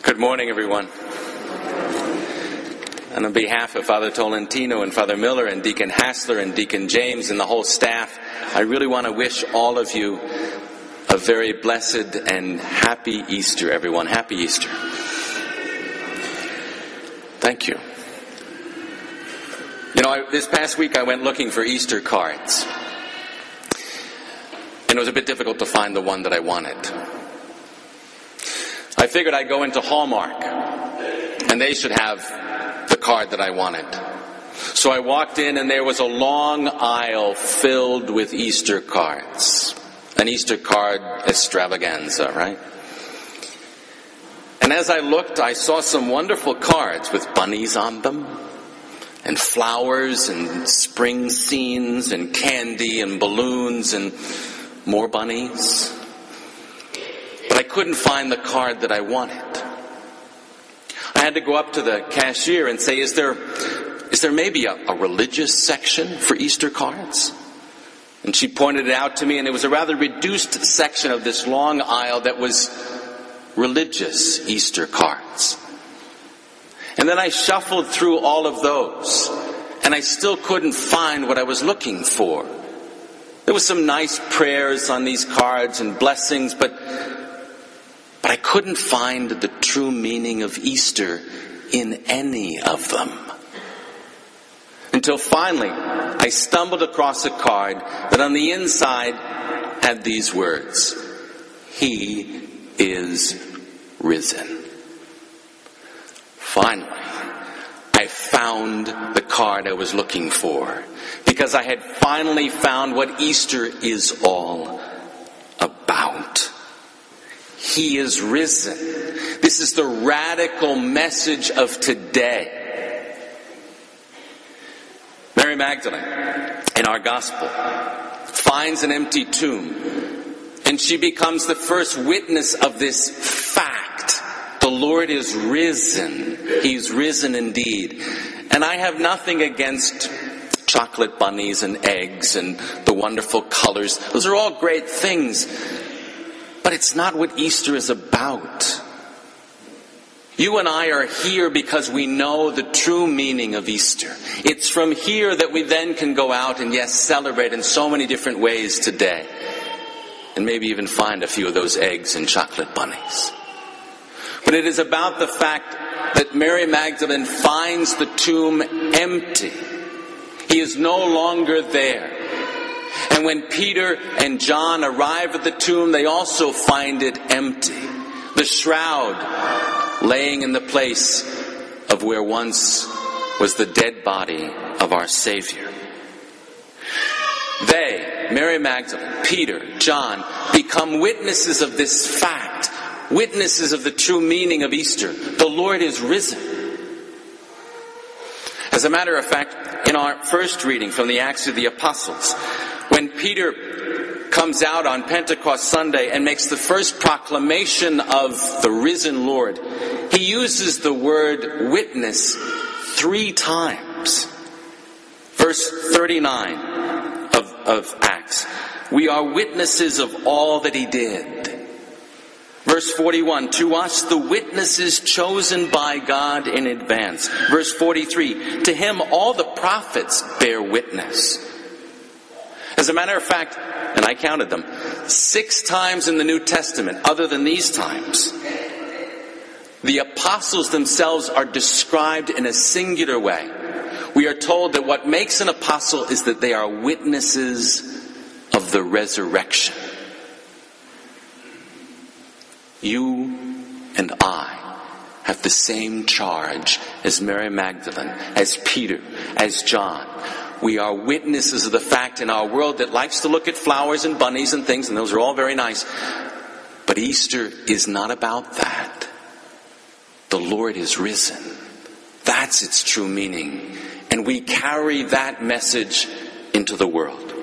Good morning, everyone. And on behalf of Father Tolentino and Father Miller and Deacon Hassler and Deacon James and the whole staff, I really want to wish all of you a very blessed and happy Easter, everyone. Happy Easter. Thank you. You know, this past week I went looking for Easter cards. And it was a bit difficult to find the one that I wanted. I figured I'd go into Hallmark, and they should have the card that I wanted. So I walked in, and there was a long aisle filled with Easter cards. An Easter card extravaganza, right? And as I looked, I saw some wonderful cards with bunnies on them, and flowers, and spring scenes, and candy, and balloons, and more bunnies. But I couldn't find the card that I wanted. I had to go up to the cashier and say, is there maybe a religious section for Easter cards? And she pointed it out to me, and it was a rather reduced section of this long aisle that was religious Easter cards. And then I shuffled through all of those, and I still couldn't find what I was looking for. There was some nice prayers on these cards and blessings, but I couldn't find the true meaning of Easter in any of them. Until finally, I stumbled across a card that on the inside had these words: He is risen. Finally, I found the card I was looking for, because I had finally found what Easter is all about. He is risen. This is the radical message of today. Mary Magdalene, in our gospel, finds an empty tomb, and she becomes the first witness of this fact. The Lord is risen. He's risen indeed. And I have nothing against chocolate bunnies and eggs and the wonderful colors. Those are all great things. But it's not what Easter is about. You and I are here because we know the true meaning of Easter. It's from here that we then can go out and, yes, celebrate in so many different ways today. And maybe even find a few of those eggs and chocolate bunnies. But it is about the fact that Mary Magdalene finds the tomb empty. He is no longer there. And when Peter and John arrive at the tomb, they also find it empty. The shroud laying in the place of where once was the dead body of our Savior. They, Mary Magdalene, Peter, John, become witnesses of this fact, witnesses of the true meaning of Easter. The Lord is risen. As a matter of fact, in our first reading from the Acts of the Apostles, when Peter comes out on Pentecost Sunday and makes the first proclamation of the risen Lord, he uses the word witness 3 times. Verse 39 of Acts. We are witnesses of all that he did. Verse 41, to us the witnesses chosen by God in advance. Verse 43, to him all the prophets bear witness. As a matter of fact, and I counted them, 6 times in the New Testament, other than these times, the apostles themselves are described in a singular way. We are told that what makes an apostle is that they are witnesses of the resurrection. You and I have the same charge as Mary Magdalene, as Peter, as John. We are witnesses of the fact in our world that likes to look at flowers and bunnies and things, and those are all very nice. But Easter is not about that. The Lord is risen. That's its true meaning. And we carry that message into the world.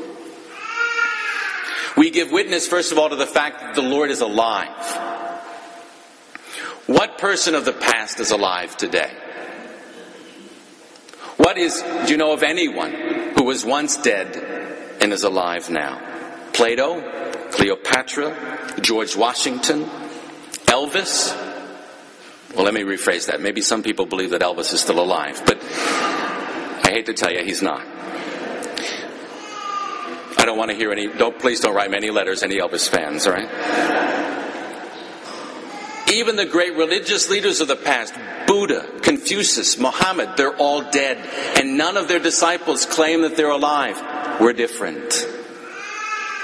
We give witness, first of all, to the fact that the Lord is alive. What person of the past is alive today? Do you know of anyone who was once dead and is alive now? Plato, Cleopatra, George Washington, Elvis? Well, let me rephrase that. Maybe some people believe that Elvis is still alive, but I hate to tell you, he's not. I don't want to hear please don't write me any letters, any Elvis fans, all right? Even the great religious leaders of the past, Buddha, Confucius, Muhammad, they're all dead. And none of their disciples claim that they're alive. We're different.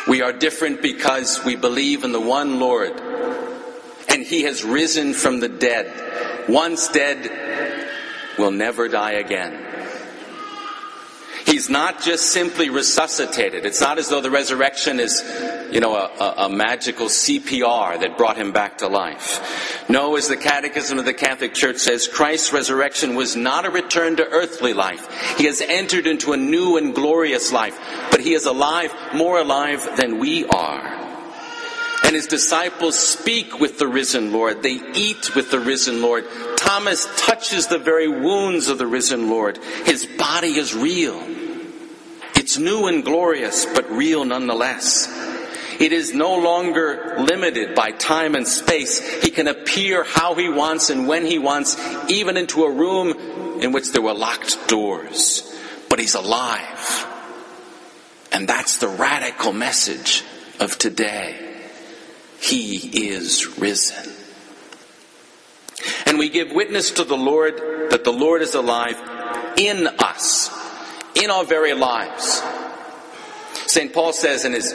We are different because we believe in the one Lord. And He has risen from the dead. Once dead, will never die again. He's not just simply resuscitated. It's not as though the resurrection is, a magical CPR that brought Him back to life. No, as the Catechism of the Catholic Church says, Christ's resurrection was not a return to earthly life. He has entered into a new and glorious life, but He is alive, more alive than we are. And His disciples speak with the risen Lord. They eat with the risen Lord. Thomas touches the very wounds of the risen Lord. His body is real. It's new and glorious, but real nonetheless. It is no longer limited by time and space. He can appear how He wants and when He wants, even into a room in which there were locked doors. But He's alive. And that's the radical message of today. He is risen. And we give witness to the Lord that the Lord is alive in us, in our very lives. St. Paul says in his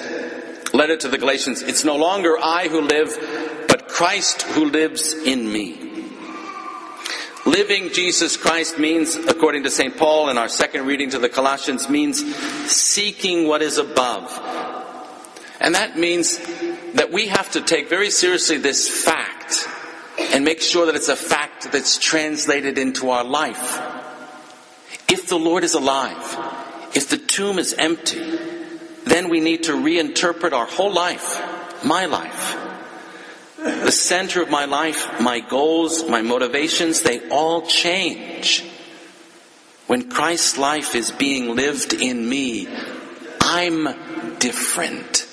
letter to the Galatians, it's no longer I who live, but Christ who lives in me. Living Jesus Christ means, according to St. Paul in our second reading to the Colossians, means seeking what is above. And that means that we have to take very seriously this fact and make sure that it's a fact that's translated into our life. If the Lord is alive, if the tomb is empty, then we need to reinterpret our whole life, my life. The center of my life, my goals, my motivations, they all change. When Christ's life is being lived in me, I'm different.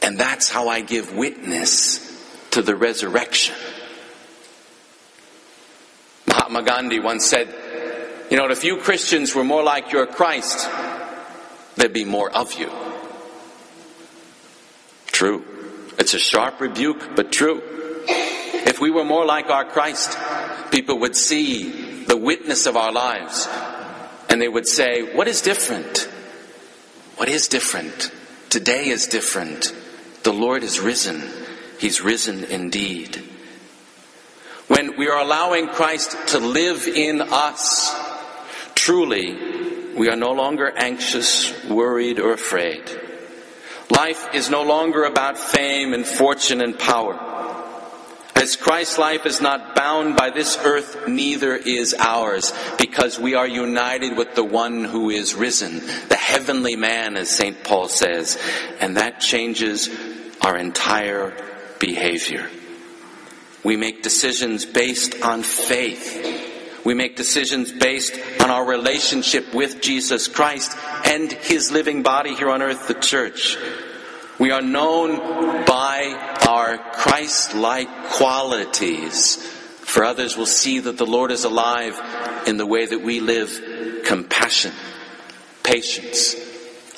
And that's how I give witness to the resurrection. Mahatma Gandhi once said, if you Christians were more like your Christ, there'd be more of you. True. It's a sharp rebuke, but true. If we were more like our Christ, people would see the witness of our lives, and they would say, what is different? What is different? Today is different. The Lord is risen. He's risen indeed. When we are allowing Christ to live in us, truly, we are no longer anxious, worried, or afraid. Life is no longer about fame and fortune and power. As Christ's life is not bound by this earth, neither is ours, because we are united with the one who is risen, the heavenly man, as St. Paul says, and that changes our entire behavior. We make decisions based on faith. We make decisions based on our relationship with Jesus Christ and His living body here on earth, the church. We are known by our Christ-like qualities. For others will see that the Lord is alive in the way that we live compassion, patience,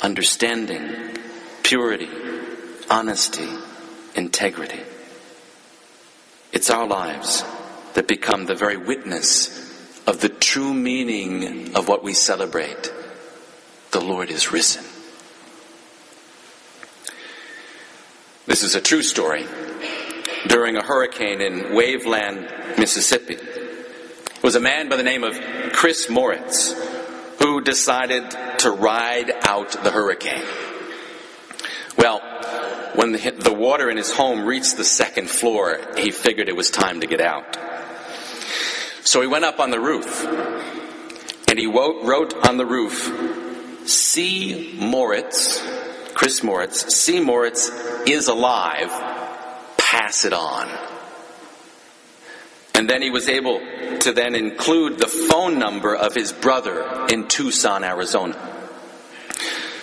understanding, purity, honesty, integrity. It's our lives that become the very witness of the true meaning of what we celebrate. The Lord is risen. This is a true story. During a hurricane in Waveland, Mississippi, it was a man by the name of Chris Moritz who decided to ride out the hurricane. Well, when the water in his home reached the second floor, he figured it was time to get out. So he went up on the roof, and he wrote on the roof, C. Moritz, Chris Moritz, C. Moritz is alive, pass it on. And then he was able to then include the phone number of his brother in Tucson, Arizona.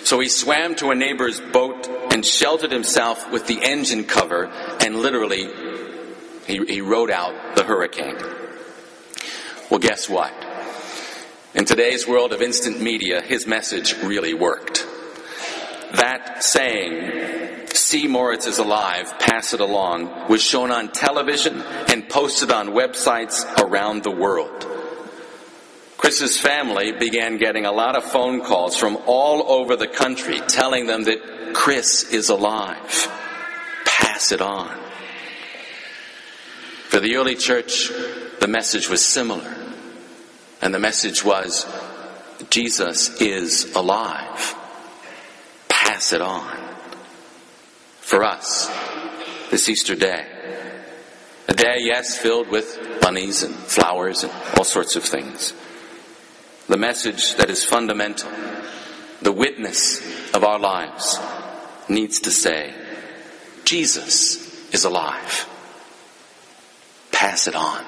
So he swam to a neighbor's boat and sheltered himself with the engine cover and literally He rode out the hurricane. Well, guess what? In today's world of instant media, his message really worked. That saying, "See Moritz is alive, pass it along," was shown on television and posted on websites around the world. Chris's family began getting a lot of phone calls from all over the country telling them that Chris is alive. Pass it on. For the early church, the message was similar. And the message was, Jesus is alive. Pass it on. For us, this Easter day, a day, yes, filled with bunnies and flowers and all sorts of things. The message that is fundamental, the witness of our lives, needs to say, Jesus is alive. Pass it on.